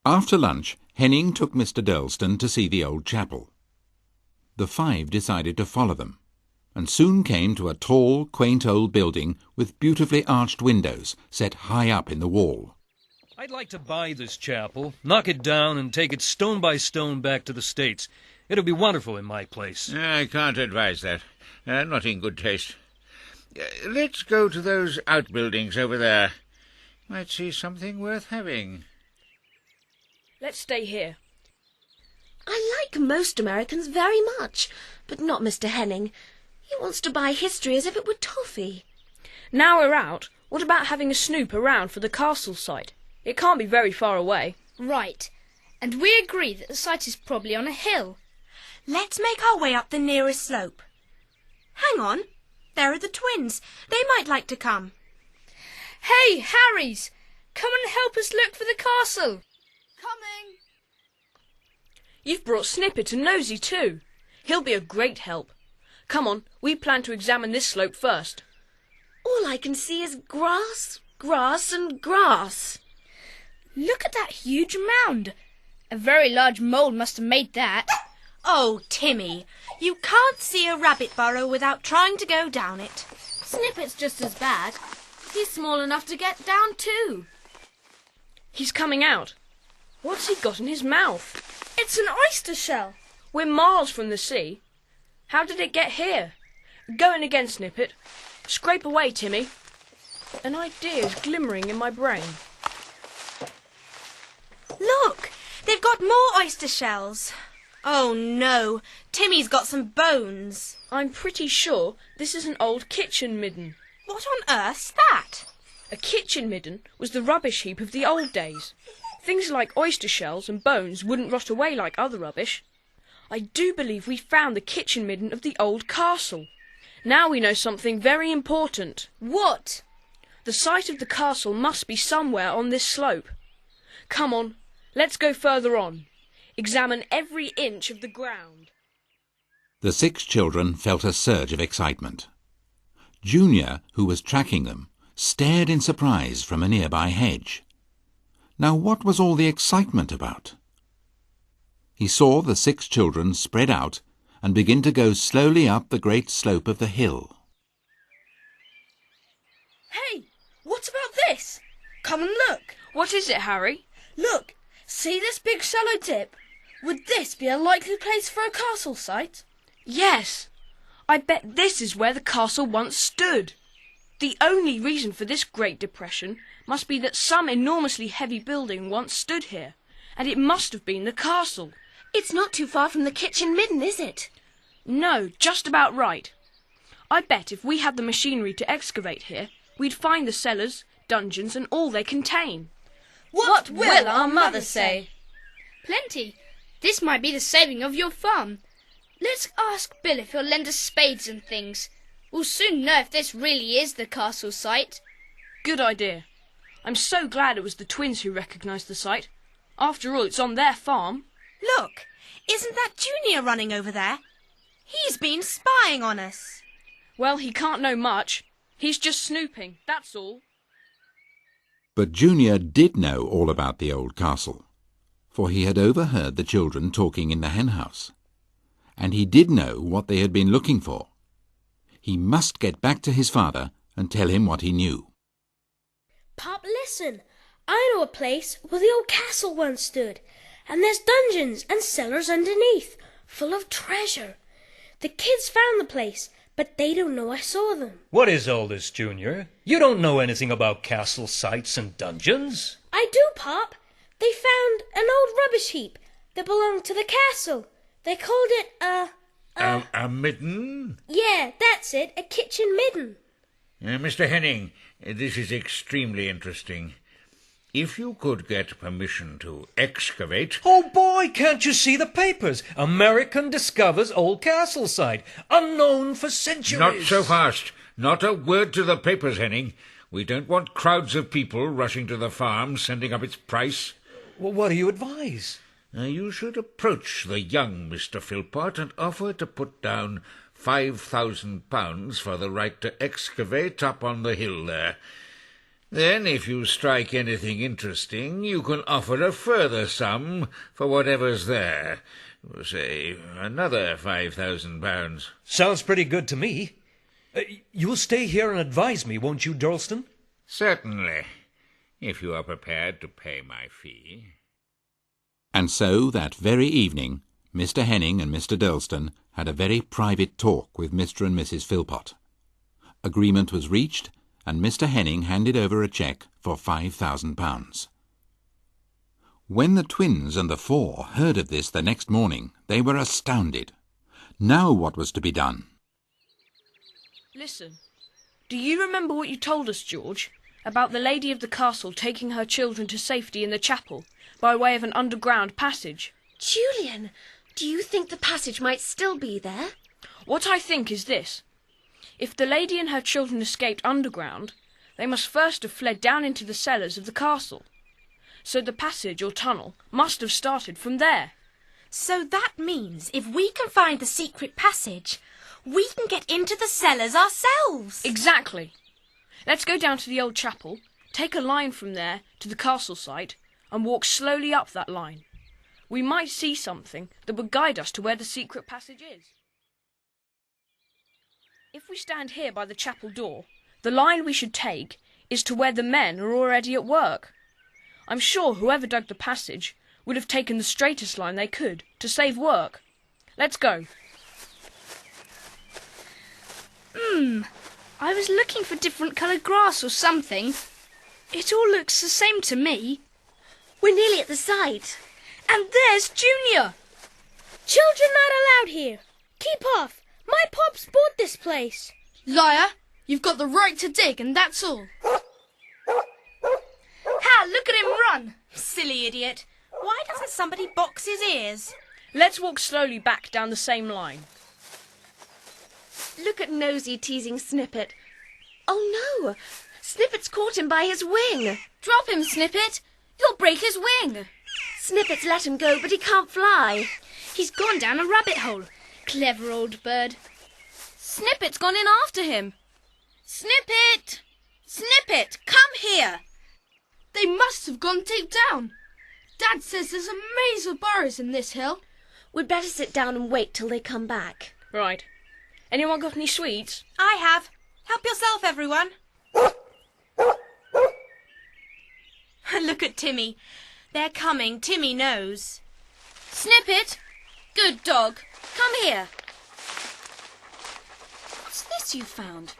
After lunch, Henning took Mr. Durlston to see the old chapel. The five decided to follow them, and soon came to a tall, quaint old building with beautifully arched windows set high up in the wall. I'd like to buy this chapel, knock it down, and take it stone by stone back to the States. It'll be wonderful in my place. I can't advise that. Not in good taste. Let's go to those outbuildings over there. Might see something worth having. Let's stay here. I like most Americans very much, but not Mr. Henning. He wants to buy history as if it were toffee. Now we're out, what about having a snoop around for the castle site? It can't be very far away. Right. And we agree that the site is probably on a hill. Let's make our way up the nearest slope. Hang on. There are the twins. They might like to come. Hey, Harry's! Come and help us look for the castle. Coming. You've brought Snippet and Nosy too. He'll be a great help. Come on, we plan to examine this slope first. All I can see is grass, grass and grass. Look at that huge mound. A very large mole must have made that. Oh, Timmy, you can't see a rabbit burrow without trying to go down it. Snippet's just as bad. He's small enough to get down too. He's coming out. What's he got in his mouth? It's an oyster shell. We're miles from the sea. How did it get here? Go in again, Snippet. Scrape away, Timmy. An idea is glimmering in my brain. Look, they've got more oyster shells. Oh no, Timmy's got some bones. I'm pretty sure this is an old kitchen midden. What on earth's that? A kitchen midden was the rubbish heap of the old days. Things like oyster shells and bones wouldn't rot away like other rubbish. I do believe we found the kitchen midden of the old castle. Now we know something very important. What? The site of the castle must be somewhere on this slope. Come on, let's go further on. Examine every inch of the ground. The 6 children felt a surge of excitement. Junior, who was tracking them, stared in surprise from a nearby hedge. Now what was all the excitement about? He saw the 6 children spread out and begin to go slowly up the great slope of the hill. Hey, what about this? Come and look. What is it, Harry? Look, see this big shallow tip? Would this be a likely place for a castle site? Yes. I bet this is where the castle once stood. The only reason for this Great Depression must be that some enormously heavy building once stood here, and it must have been the castle. It's not too far from the kitchen midden, is it? No, just about right. I bet if we had the machinery to excavate here, we'd find the cellars, dungeons, and all they contain. What will our mother say? Plenty. This might be the saving of your farm. Let's ask Bill if he'll lend us spades and things. We'll soon know if this really is the castle site. Good idea. I'm so glad it was the twins who recognised the site. After all, it's on their farm. Look, isn't that Junior running over there? He's been spying on us. Well, he can't know much. He's just snooping, that's all. But Junior did know all about the old castle, for he had overheard the children talking in the henhouse, and he did know what they had been looking for. He must get back to his father and tell him what he knew. Pop, listen. I know a place where the old castle once stood, and there's dungeons and cellars underneath, full of treasure. The kids found the place, but they don't know I saw them. What is all this, Junior? You don't know anything about castle sites and dungeons. I do, Pop. They found an old rubbish heap that belonged to the castle. They called it A midden? Yeah, that's it, a kitchen midden. Mr. Henning, this is extremely interesting. If you could get permission to excavate... Oh boy, can't you see the papers? American discovers old castle site, unknown for centuries. Not so fast. Not a word to the papers, Henning. We don't want crowds of people rushing to the farm, sending up its price. Well, what do you advise? You should approach the young Mr. Philpot and offer to put down £5,000 for the right to excavate up on the hill there. Then, if you strike anything interesting, you can offer a further sum for whatever's there. Say, another £5,000. Sounds pretty good to me. You'll stay here and advise me, won't you, Durlston? Certainly, if you are prepared to pay my fee. And so that very evening, Mr. Henning and Mr. Durlston had a very private talk with Mr. and Mrs. Philpot. Agreement was reached, and Mr. Henning handed over a cheque for £5,000. When the twins and the four heard of this the next morning, they were astounded. Now what was to be done? Listen, do you remember what you told us, George, about the lady of the castle taking her children to safety in the chapel by way of an underground passage? Julian, do you think the passage might still be there? What I think is this. If the lady and her children escaped underground, they must first have fled down into the cellars of the castle. So the passage or tunnel must have started from there. So that means if we can find the secret passage, we can get into the cellars ourselves. Exactly. Let's go down to the old chapel, take a line from there to the castle site, and walk slowly up that line. We might see something that would guide us to where the secret passage is. If we stand here by the chapel door, the line we should take is to where the men are already at work. I'm sure whoever dug the passage would have taken the straightest line they could to save work. Let's go. I was looking for different coloured grass or something. It all looks the same to me. We're nearly at the site. And there's Junior. Children not allowed here. Keep off. My pops bought this place. Liar, you've got the right to dig and that's all. Ha, look at him run. Silly idiot. Why doesn't somebody box his ears? Let's walk slowly back down the same line. Look at Nosy teasing Snippet. Oh no! Snippet's caught him by his wing. Drop him, Snippet. You'll break his wing. Snippet's let him go, but he can't fly. He's gone down a rabbit hole. Clever old bird. Snippet's gone in after him. Snippet! Snippet, come here. They must have gone deep down. Dad says there's a maze of burrows in this hill. We'd better sit down and wait till they come back. Right. Anyone got any sweets? I have. Help yourself, everyone. Look at Timmy. They're coming. Timmy knows. Snippet, good dog. Come here. What's this you found?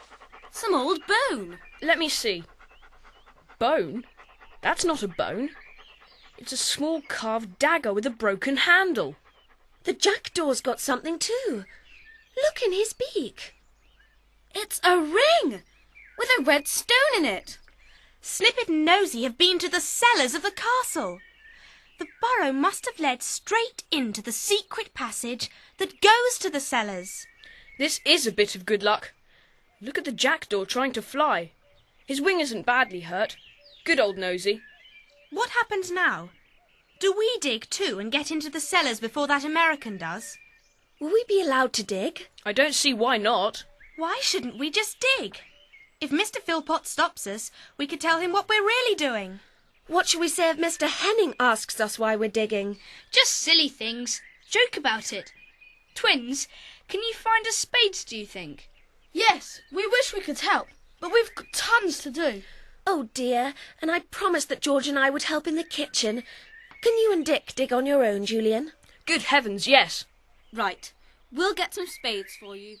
Some old bone. Let me see. Bone? That's not a bone. It's a small carved dagger with a broken handle. The jackdaw's got something too. Look in his beak. It's a ring with a red stone in it. Snippet and Nosy have been to the cellars of the castle. The burrow must have led straight into the secret passage that goes to the cellars. This is a bit of good luck. Look at the jackdaw trying to fly. His wing isn't badly hurt. Good old Nosy. What happens now? Do we dig too and get into the cellars before that American does? Will we be allowed to dig? I don't see why not. Why shouldn't we just dig? If Mr. Philpot stops us, we could tell him what we're really doing. What shall we say if Mr. Henning asks us why we're digging? Just silly things. Joke about it. Twins, can you find us spades, do you think? Yes, we wish we could help, but we've got tons to do. Oh dear, and I promised that George and I would help in the kitchen. Can you and Dick dig on your own, Julian? Good heavens, yes. Right, we'll get some spades for you.